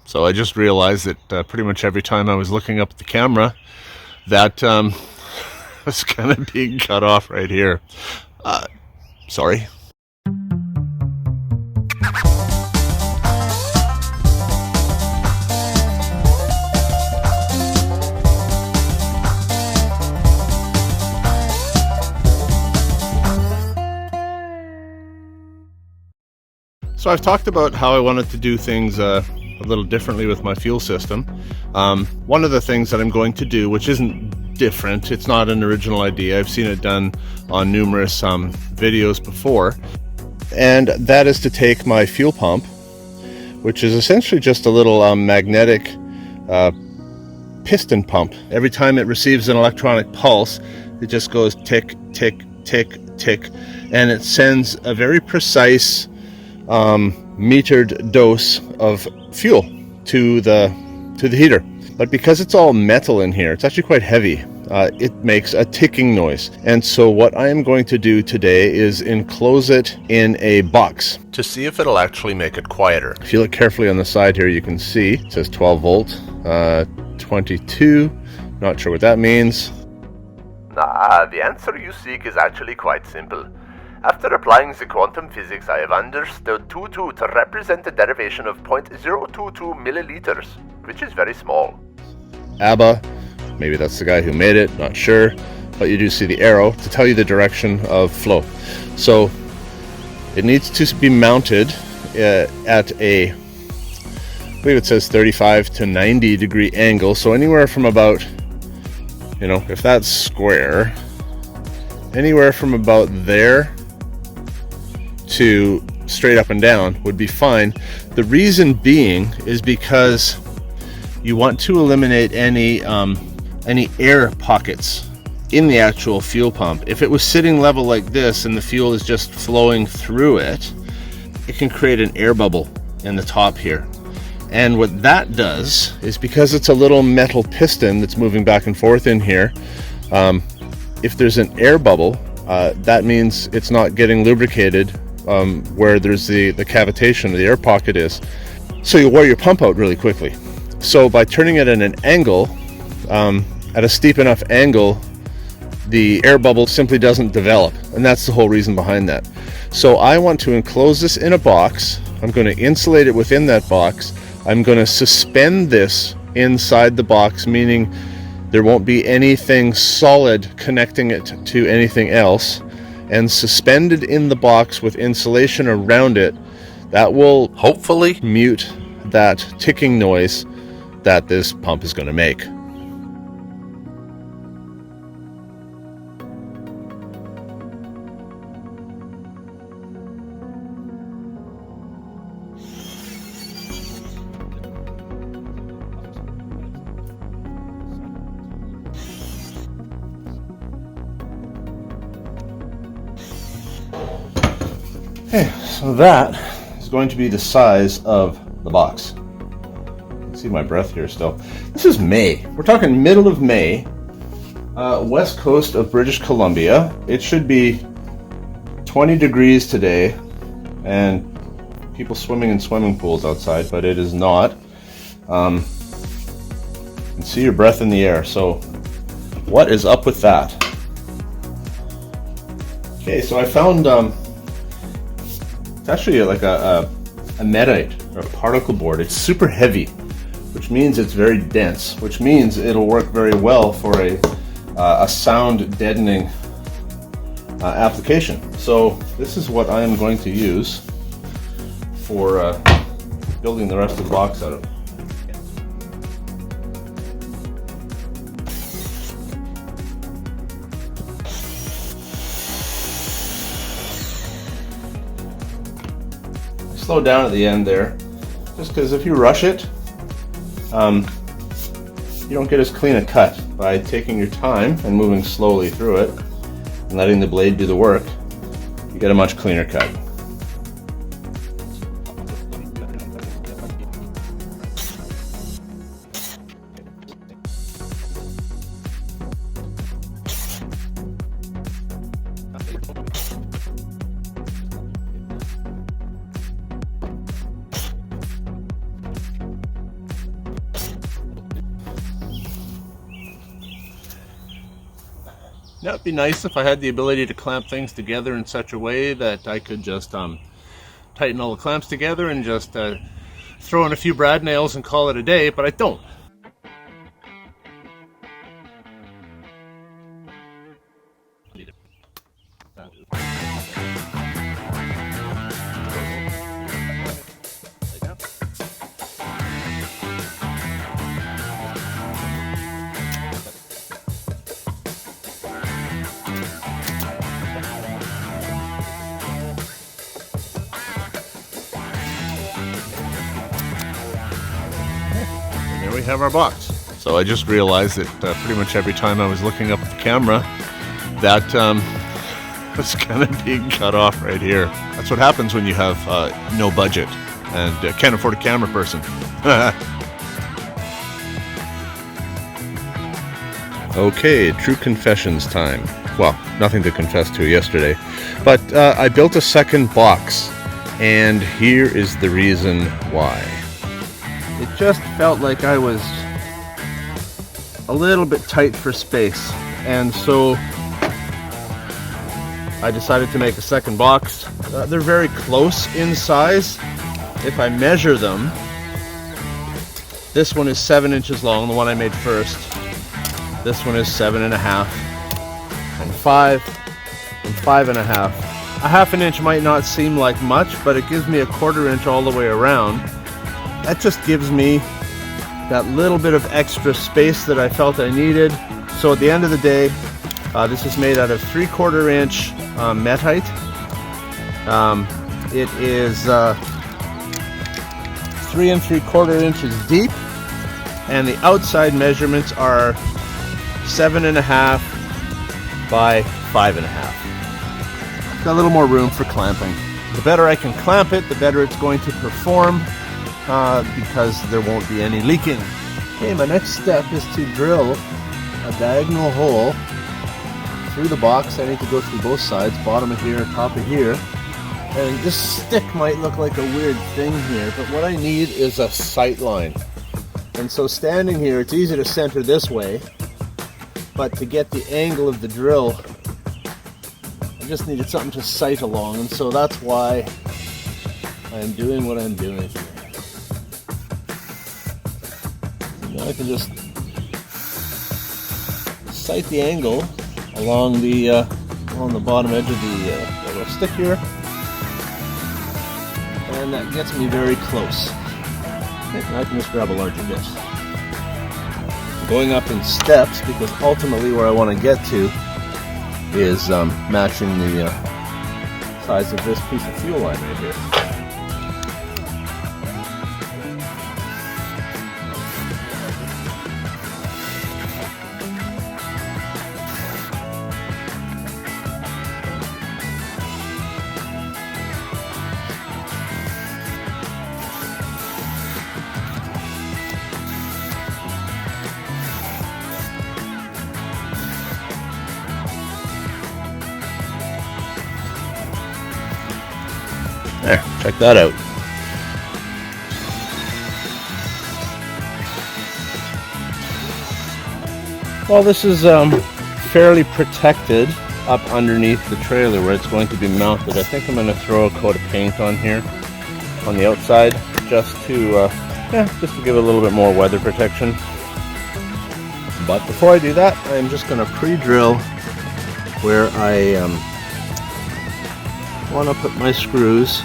So I just realized that pretty much every time I was looking up at the camera, that was kind of being cut off right here. Sorry. So I've talked about how I wanted to do things a little differently with my fuel system. One of the things that I'm going to do, which isn't different, it's not an original idea, I've seen it done on numerous videos before, and that is to take my fuel pump, which is essentially just a little magnetic piston pump. Every time it receives an electronic pulse, it just goes tick, tick, tick, tick, and it sends a very precise metered dose of fuel to the heater. But because it's all metal in here, it's actually quite heavy. It makes a ticking noise. And so what I am going to do today is enclose it in a box to see if it'll actually make it quieter. If you look carefully on the side here, you can see it says 12 volt, 22. Not sure what that means. The answer you seek is actually quite simple. After applying the quantum physics, I have understood 22 to represent a derivation of 0.022 milliliters, which is very small. ABBA, maybe that's the guy who made it, not sure, but you do see the arrow to tell you the direction of flow. So it needs to be mounted at a, I believe it says 35 to 90 degree angle, so anywhere from about, if that's square, anywhere from about there to straight up and down would be fine. The reason being is because you want to eliminate any air pockets in the actual fuel pump. If it was sitting level like this and the fuel is just flowing through it, it can create an air bubble in the top here. And what that does is, because it's a little metal piston that's moving back and forth in here, if there's an air bubble, that means it's not getting lubricated where there's the cavitation, the air pocket is. So you'll wear your pump out really quickly. So by turning it at an angle, at a steep enough angle, the air bubble simply doesn't develop. And that's the whole reason behind that. So I want to enclose this in a box. I'm going to insulate it within that box. I'm going to suspend this inside the box, meaning there won't be anything solid connecting it to anything else, and suspended in the box with insulation around it. That will hopefully mute that ticking noise that this pump is going to make. Okay, so that is going to be the size of the box. You can see my breath here still. This is May. We're talking middle of May, west coast of British Columbia. It should be 20 degrees today and people swimming in swimming pools outside, but it is not. You can see your breath in the air. So what is up with that? Okay, so I found it's actually like a medite or a particle board. It's super heavy, which means it's very dense, which means it'll work very well for a sound deadening application. So this is what I am going to use for building the rest of the box out of. Slow down at the end there, just because if you rush it, you don't get as clean a cut. By taking your time and moving slowly through it and letting the blade do the work, you get a much cleaner cut. Now it'd be nice if I had the ability to clamp things together in such a way that I could just tighten all the clamps together and just throw in a few brad nails and call it a day, but I don't. We have our box. So I just realized that pretty much every time I was looking up at the camera, that was kind of being cut off right here. That's what happens when you have no budget and can't afford a camera person. Okay, true confessions time. Well, nothing to confess to yesterday, but I built a second box, and here is the reason why. It just felt like I was a little bit tight for space, and so I decided to make a second box. They're very close in size. If I measure them, this one is 7 inches long, the one I made first. This one is 7.5, and 5, and 5.5. A half an inch might not seem like much, but it gives me a 1/4 inch all the way around. That just gives me that little bit of extra space that I felt I needed. So at the end of the day, this is made out of 3/4 inch metite. It is 3 3/4 inches deep, and the outside measurements are 7.5 by 5.5. Got a little more room for clamping. The better I can clamp it, the better it's going to perform. Because there won't be any leaking. Okay, my next step is to drill a diagonal hole through the box. I need to go through both sides, bottom of here, top of here. And this stick might look like a weird thing here, but what I need is a sight line. And so standing here, it's easy to center this way, but to get the angle of the drill, I just needed something to sight along, and so that's why I'm doing what I'm doing. I can just sight the angle along the bottom edge of the little stick here, and that gets me very close. Okay, now I can just grab a larger bit. I'm going up in steps because ultimately where I want to get to is matching the size of this piece of fuel line right here. There, check that out. Well, this is fairly protected up underneath the trailer where it's going to be mounted. I think I'm going to throw a coat of paint on here on the outside just to give it a little bit more weather protection. But before I do that, I'm just going to pre-drill where I want to put my screws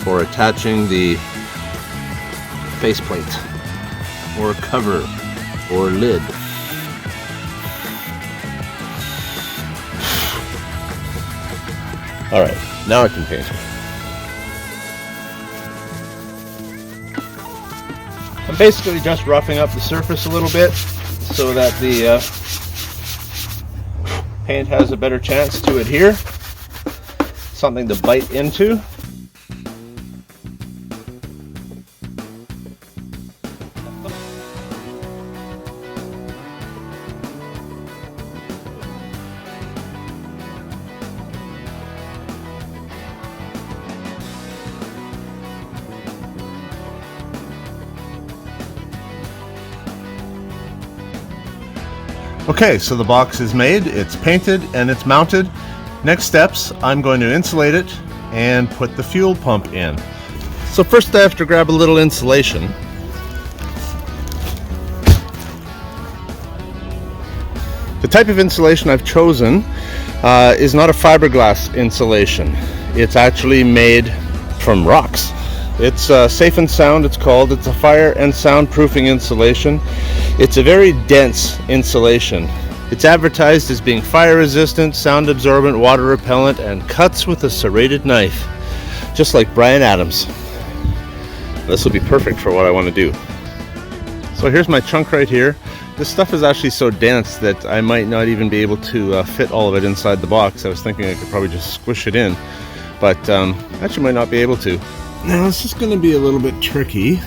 for attaching the faceplate or cover or lid. Alright, now I can paint it. I'm basically just roughing up the surface a little bit so that the paint has a better chance to adhere, something to bite into. Okay, so the box is made, it's painted, and it's mounted. Next steps, I'm going to insulate it and put the fuel pump in. So first I have to grab a little insulation. The type of insulation I've chosen is not a fiberglass insulation. It's actually made from rocks. It's Safe and Sound, it's called. It's a fire and soundproofing insulation. It's a very dense insulation. It's advertised as being fire resistant, sound absorbent, water repellent, and cuts with a serrated knife, just like Bryan Adams. This will be perfect for what I want to do. So here's my chunk right here. This stuff is actually so dense that I might not even be able to fit all of it inside the box. I was thinking I could probably just squish it in, but actually might not be able to. Now this is going to be a little bit tricky,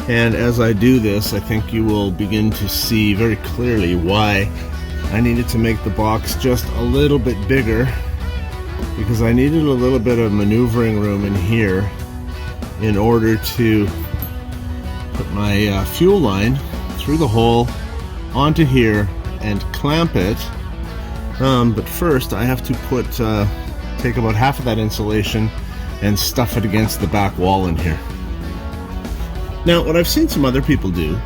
and as I do this, I think you will begin to see very clearly why I needed to make the box just a little bit bigger, because I needed a little bit of maneuvering room in here in order to put my fuel line through the hole onto here and clamp it. But first I have to take about half of that insulation and stuff it against the back wall in here. Now what I've seen some other people do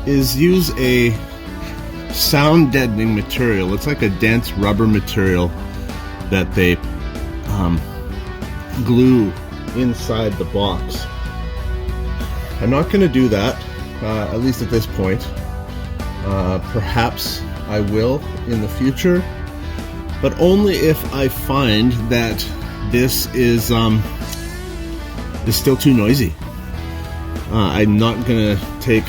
is use a sound deadening material. It's like a dense rubber material that they glue inside the box. I'm not going to do that, at least at this point. Perhaps I will in the future, but only if I find that this is still too noisy. I'm not going to take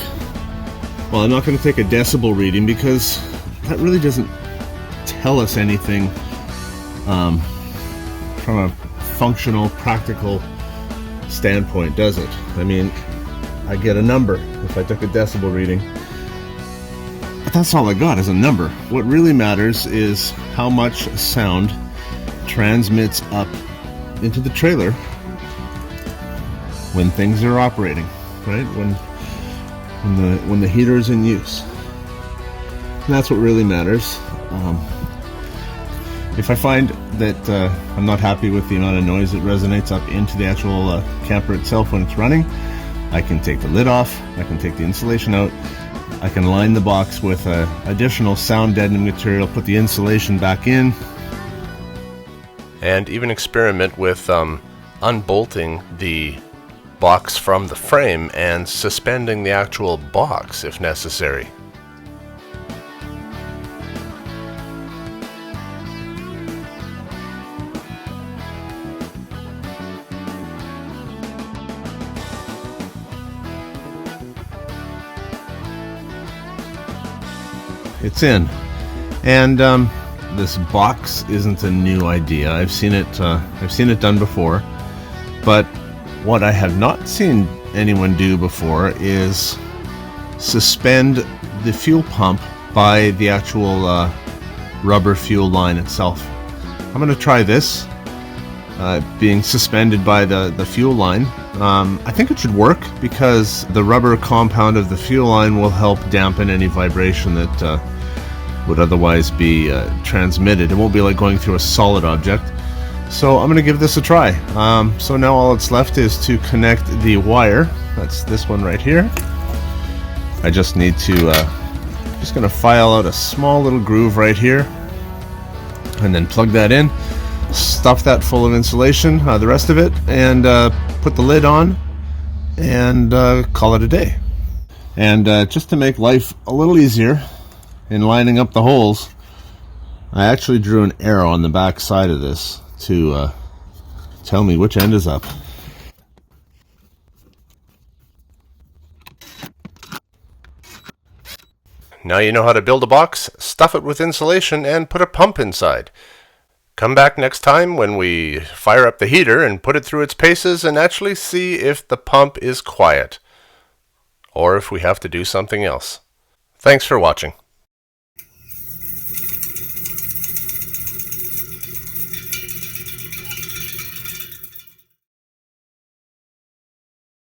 a decibel reading, because that really doesn't tell us anything from a functional, practical standpoint, does it? I mean, I get a number if I took a decibel reading, but that's all I got is a number. What really matters is how much sound transmits up into the trailer when things are operating, right? When the heater is in use. And that's what really matters. If I find that I'm not happy with the amount of noise that resonates up into the actual camper itself when it's running, I can take the lid off, I can take the insulation out, I can line the box with additional sound deadening material, put the insulation back in, and even experiment with unbolting the box from the frame and suspending the actual box if necessary. it's in. And this box isn't a new idea. I've seen it done before, but what I have not seen anyone do before is suspend the fuel pump by the actual rubber fuel line itself. I'm going to try this, being suspended by the fuel line. I think it should work because the rubber compound of the fuel line will help dampen any vibration that would otherwise be transmitted. It won't be like going through a solid object. So I'm going to give this a try. So now all that's left is to connect the wire. That's this one right here. I just need to, just going to file out a small little groove right here, and then plug that in, stuff that full of insulation, the rest of it, and put the lid on, and call it a day. And just to make life a little easier in lining up the holes, I actually drew an arrow on the back side of this to tell me which end is up. Now you know how to build a box, stuff it with insulation, and put a pump inside. Come back next time when we fire up the heater and put it through its paces and actually see if the pump is quiet, or if we have to do something else. Thanks for watching.